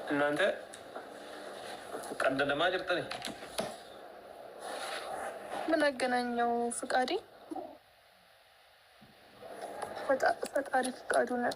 እናንተ ቀደደማ ጅርተኔ ምን አገናኘው? ፍቃዴ ፈጣሪ ፍቃዱ ነው።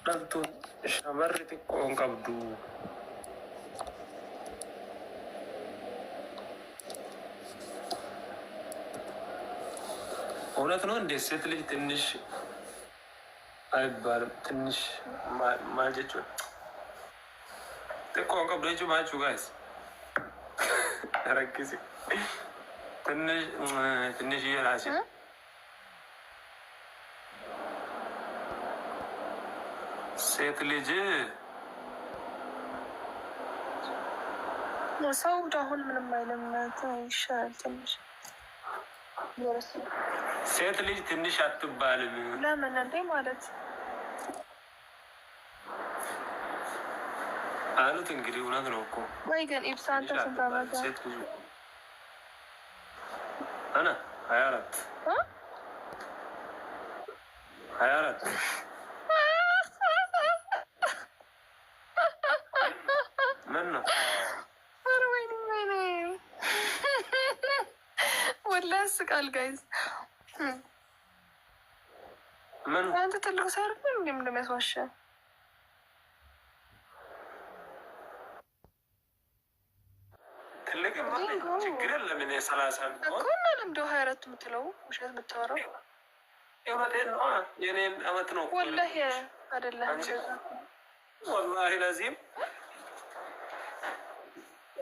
ደልቱን ሸመር xiqqoon qabdu እውነት ነው እንዴ? ሴት ልጅ ትንሽ አይባልም? ትንሽ ማጀች xiqqoon qabdu jechuun maachuu gaayis ረክሲ ትንሽ የራሴ ሴት ልጅ ሰው አሁን ምንም አይልም። ይሻላል ትንሽ ሴት ልጅ ትንሽ አትባልም። ለምን እንዴ ማለት አሉት። እንግዲህ እውነት ነው እኮ ወይ ግን ኢብሳንተ ስንት አመት ሴት ልጅ አና 24 ምን ነው ወላሂ ያስቃል ጋይዝ። ምን አንተ ትልቁ ሳይርፍ እንዴም እንደሚያስዋሸ ትልቅ ችግር የለም። እኔ 30 እኮ እና ለምዶ 24 የምትለው ውሸት የምታወራው የእውነቴን ነው። የኔን አመት ነው ወላሂ አይደለም። ወላሂ ላዚም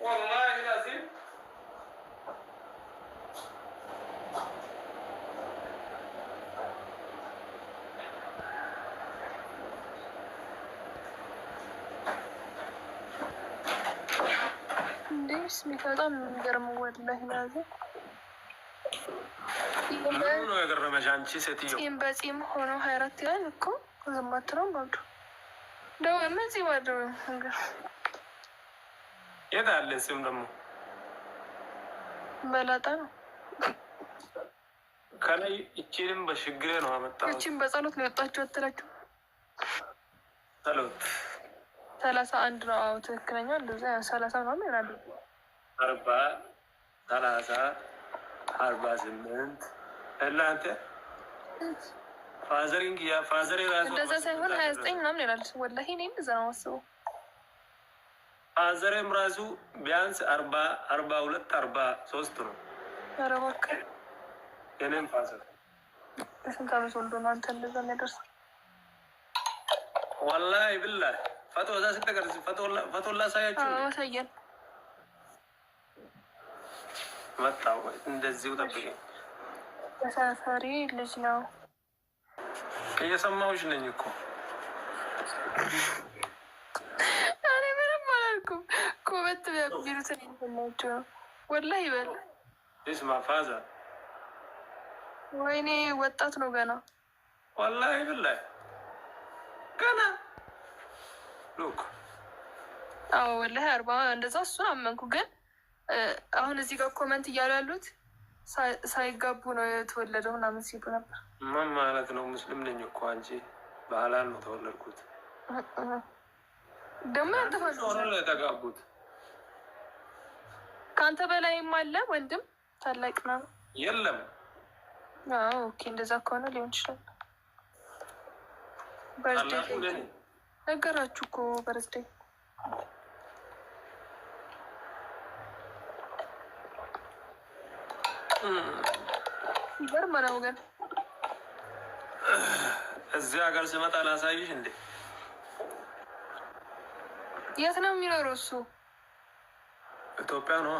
ወላሂ ላዚም ስሜት በጣም የሚገርመው ወላሂ ላዚም ምን ነው የገረመሽ አንቺ ሴትዮ? ጺም በጺም ሆኖ 24 ይላል እኮ ዝማት ነው ባዱ ደው እነዚህ ባዱ ነገር የት አለ ስም ደግሞ መላጣ ነው። ከላይ እቺንም በሽግሬ ነው አመጣው። እቺን በጸሎት ነው የወጣችሁ አትላችሁ? ጸሎት 31 ነው። አዎ ትክክለኛ እንደዛ 30 ነው ይላል። 40 30 48 እናንተ ፋዘሪንግ ያ ፋዘሪ ራሱ እንደዛ ሳይሆን 29 ምናምን ይላል። ወላሂ እኔ እንደዛ ነው የማስበው። ፋዘሬም ራሱ ቢያንስ 40 42 43 ነው። ኧረ እባክህ የኔም ፋዘር ስንት ዓመት ወልዶ ነው አንተ እንደዛ የሚያደርስ? ወላሂ ብላህ ፈቶ እዛ ስትቀር ፈቶ ላሳያችሁ። አሳየን መጣሁ። እንደዚሁ ጠብቀኝ። ተሳፋሪ ልጅ ነው። እየሰማሁሽ ነኝ እኮ እኔ ምንም አላልኩም። ኮበት ቢሉትን ይሰማቸው ወላሂ ይበል። ስማ ፋዛ ወይኔ ወጣት ነው ገና። ወላሂ ብላህ ገና ሉክ። አዎ ወላሂ 40 እንደዛ እሱን አመንኩ። ግን አሁን እዚህ ጋር ኮመንት እያሉ ያሉት ሳይጋቡ ነው የተወለደው ምናምን ሲሉ ነበር። ምን ማለት ነው? ሙስሊም ነኝ እኮ አንቺ በሐላል ነው ተወለድኩት። ደግሞ ያልተፈለገ የተጋቡት ከአንተ በላይም አለ ወንድም ታላቅ ነው የለም? አዎ ኦኬ፣ እንደዛ ከሆነ ሊሆን ይችላል። በርዝዴይ ነገራችሁ እኮ በርዝዴይ ይገርም ነው። ግን እዚህ ሀገር ስመጣ ላሳይሽ እንዴ? የት ነው የሚኖረው እሱ? ኢትዮጵያ ነው።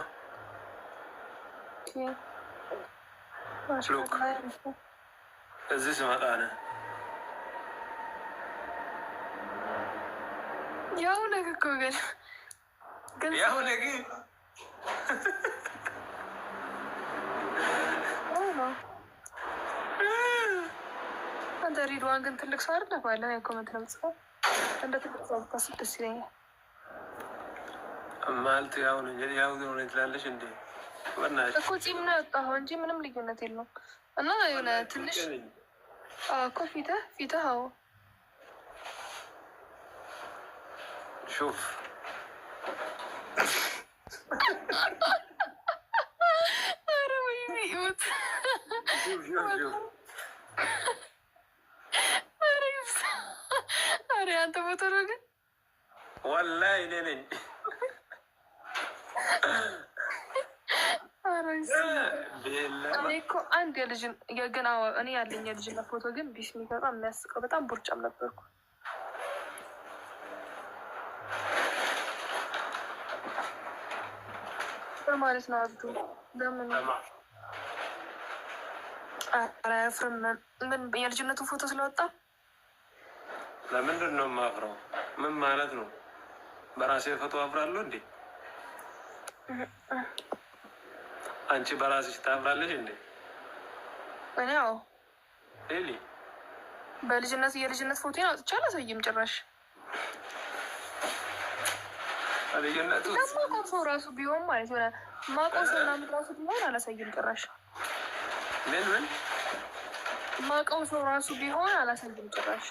ሉክ እዚህ ስመጣ ነው ያው ነገ እኮ ግን ያው ነገ አንተ ሪድዋን ግን ትልቅ ሰው አይደለ? ባለ ኮመንት ነው የምጽፈው እንደ ትልቅ ሰው ብታስብ ደስ ይለኛል። ማለት ያው ነው ያው ነው ትላለሽ እንዴ? ወናሽ እኮ ጺም ነው ያወጣኸው እንጂ ምንም ልዩነት የለውም። እና የሆነ ትንሽ እኮ ፊትህ አዎ ሹፍ ኧረ ወይኔ ይሁት ኧረ አንተ ፎቶ ነው ግን ወላሂ እኔ ነኝ። እኔ እኮ አንድ የልጅን ግን እኔ ያለኝ የልጅነት ፎቶ ግን ቢስሚ በጣም የሚያስቀው በጣም ቦርጫም ነበርኩ ማለት ነው። አብዱ ለምን አያፍርም? ምን የልጅነቱ ፎቶ ስለወጣ ለምንድን ነው የማፍረው? ምን ማለት ነው? በራሴ ፎቶ አፍራለሁ እንዴ? አንቺ በራስሽ ታፍራለሽ እንዴ? እኔ ያው ሌሊ በልጅነት የልጅነት ፎቶ አውጥቼ አላሳይም ጭራሽ። ልጅነቱ ማውቀው ሰው ራሱ ቢሆን ማለት ሆነ ማውቀው ሰው ምናምን ራሱ ቢሆን አላሳይም ጭራሽ። ምን ማውቀው ሰው ራሱ ቢሆን አላሳይም ጭራሽ።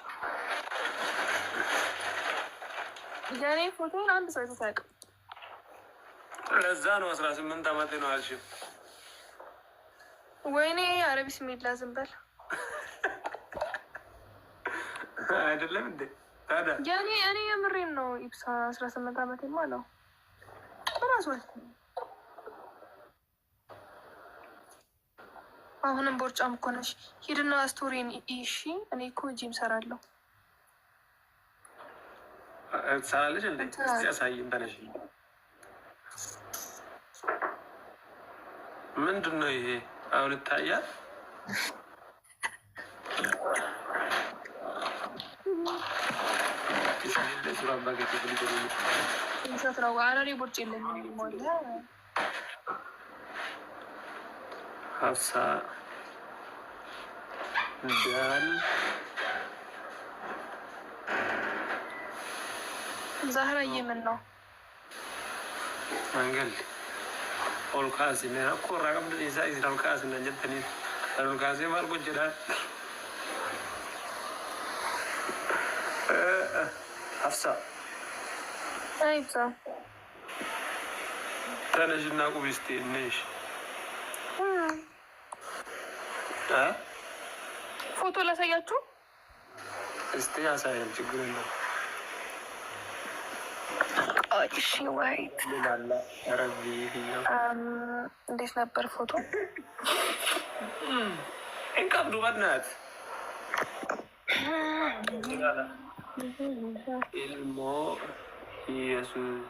የኔ ፎቶን አንድ ሰው አይቶ አያውቅም። ለዛ ነው 18 ዓመቴ ነው አልሽው። ወይኔ ኧረ ቢስሚላ ዝም በል አይደለም እንዴ ታዲያ? ያኔ እኔ የምሬን ነው። ኢብሳ 18 ዓመቴማ ነው ራሱ። አሁንም ቦርጫም እኮ ነሽ። ሂድና ስቶሪን እሺ። እኔ እኮ ጂም ሰራለሁ። ትሰራለሽ እንዴ? እስኪ ያሳይን ተነሽ። ምንድን ነው ይሄ? አሁን ይታያል። ሰት ነው አራሪ ቦርጭ የለኝም ሞላ ሀፍሳ ዳል ዛህራ የምን ነው መንገል ኦልካሲ ነ ኮራ ቀምደ ዛ ኢስራኤልካሲ ነ ጀተኒ ኦልካሲ ማልቆ ጀዳል ሀፍሳ አይብሳ ተነሽና ቁሚ እስኪ ነሽ ፎቶ ላሳያችሁ እስቲ ያሳየን። ችግር የለም። እሺ ዋይት እንዴት ነበር ፎቶ? እንቀብዱ በናት ኢልሞ ኢየሱስ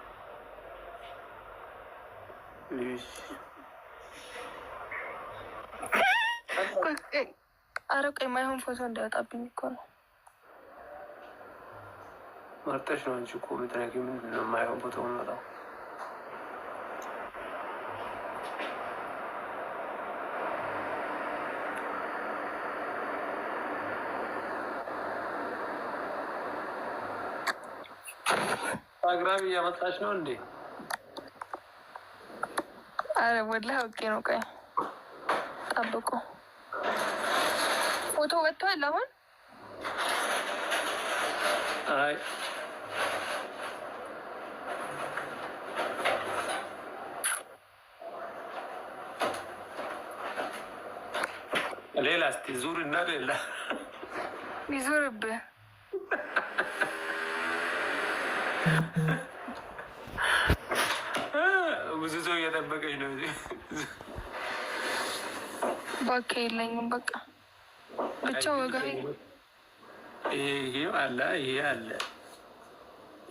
አረቀ የማይሆን ፎቶ እንዳይወጣብኝ እኮ ነው። መርጠሽ ነው እንጂ እኮ ምትነቂ ምንድን ነው የማይሆን ፎቶ መጣው? ኢንስታግራም እያመጣች ነው እንዴ? አረ ወላሂ አውቄ ነው። ቆይ ጠብቁ። ፎቶ ወጥቷል አሁን? አይ ሌላ እስቲ ዙር እና ሌላ ይዙርብህ። ብዙ ሰው እየጠበቀች ነው። ባካ የለኝም። በቃ ብቻ ወጋሪ ይሄ አለ ይሄ አለ።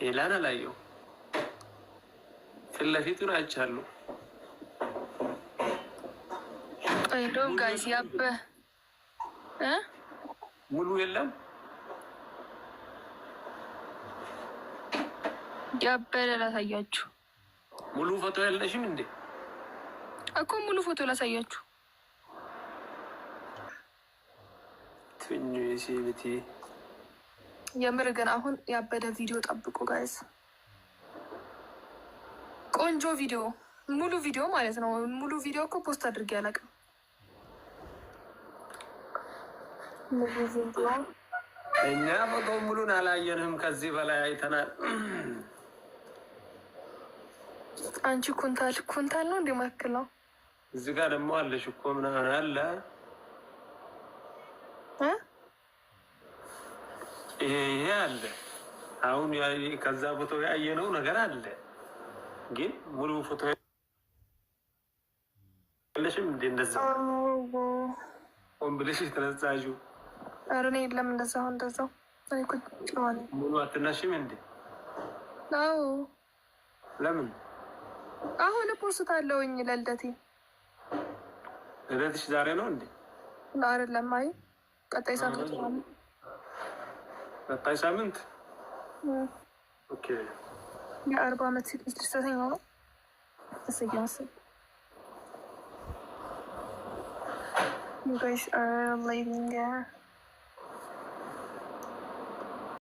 ሌላን አላየው። ፊት ለፊቱን አይቻለሁ። እንደውም ጋይስ ያበ ሙሉ የለም ያበደ ላሳያችሁ። ሙሉ ፎቶ ያለሽም እንዴ? እኮ ሙሉ ፎቶ ላሳያችሁ። ትኙ የሲቪቲ የምር ግን አሁን ያበደ ቪዲዮ ጠብቁ ጋይስ። ቆንጆ ቪዲዮ፣ ሙሉ ቪዲዮ ማለት ነው። ሙሉ ቪዲዮ እኮ ፖስት አድርጌ አላውቅም። ሙሉ ቪዲዮ እኛ ፎቶ ሙሉን አላየንም። ከዚህ በላይ አይተናል። አንቺ ኩንታል ነው እንደማክለው እዚህ ጋር ደግሞ አለሽ እኮ ምናምን አለ ይሄ አለ። አሁን ከዛ ፎቶ ያየነው ነገር አለ፣ ግን ሙሉ ፎቶ ያለሽም እንደ እንደዛ ሆን ብለሽ የተነሳሽው? ኧረ እኔ የለም እንደዛው ሙሉ አትነሽም እንዴ? አዎ። ለምን? አሁን ፖስታለሁኝ ለልደቴ። ልደትሽ ዛሬ ነው እንዴ? አይደለም። አይ ቀጣይ ሳምንት ነው። ቀጣይ ሳምንት? ኦኬ። የ40 ዓመት ሴት ልጅ ተሰኛው ነው እሰያስ You guys are leaving there.